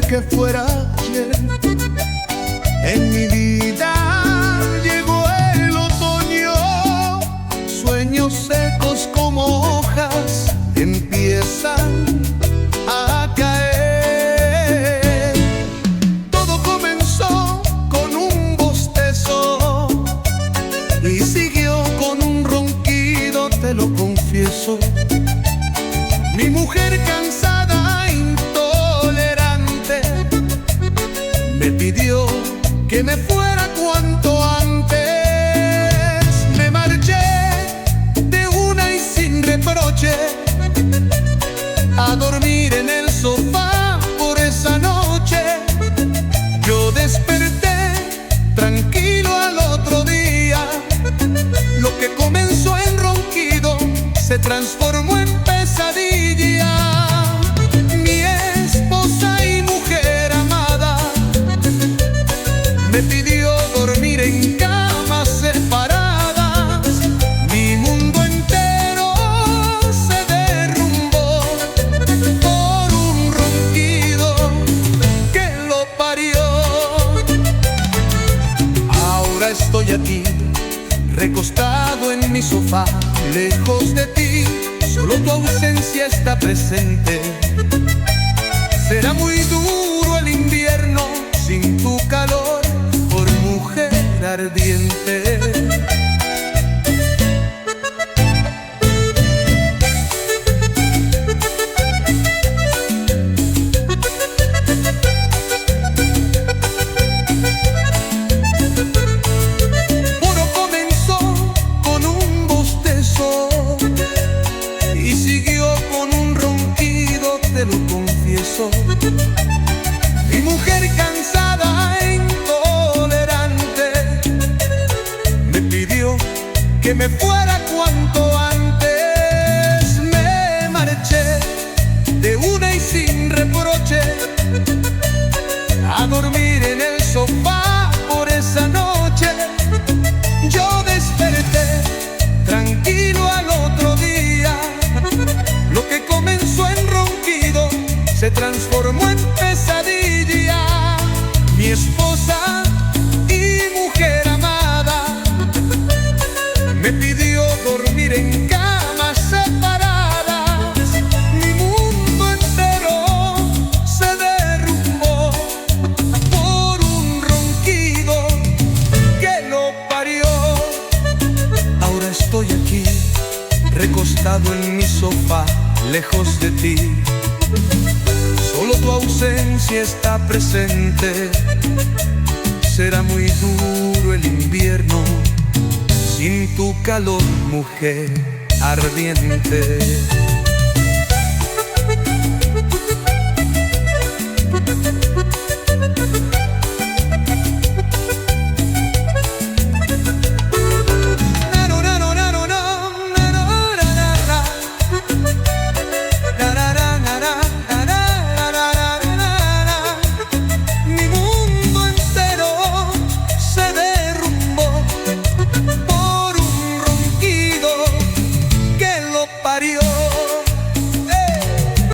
que fuera ayer. En mi vida llegó el otoño, sueños secos como hojas empiezan a caer. Todo comenzó con un bostezo y siguió con un ronquido, te lo confieso. Mi mujer cansada, intolerante, me pidió que me fuera cuanto antes. Me marché de una y sin reproche a dormir en el sofá por esa noche. Yo desperté tranquilo al otro día. Lo que comenzó en ronquido se transformó en pesadilla. Mi esposa y mujer amada me pidió dormir en camas separadas. Mi mundo entero se derrumbó por un ronquido que lo parió. Ahora estoy aquí, recostado en mi sofá, lejos de ti. Solo tu ausencia está presente. Será muy duro el invierno sin tu calor, por mujer ardiente. Todo comenzó con un bostezo y siguió con un ronquido, te lo confieso. Mi mujer cansada e intolerante me pidió que me fuera cuanto antes. Me marché de una y sin reproche a dormir en el sofá por esa noche. Yo desperté tranquilo al otro día. Lo que comenzó en ronquido se transformó en pesadilla. Mi esposa y mujer amada me pidió dormir en camas separadas. Mi mundo entero se derrumbó por un ronquido que lo parió. Ahora estoy aquí, recostado en mi sofá, lejos de ti. Solo tu ausencia está presente. Será muy duro el invierno sin tu calor, mujer ardiente.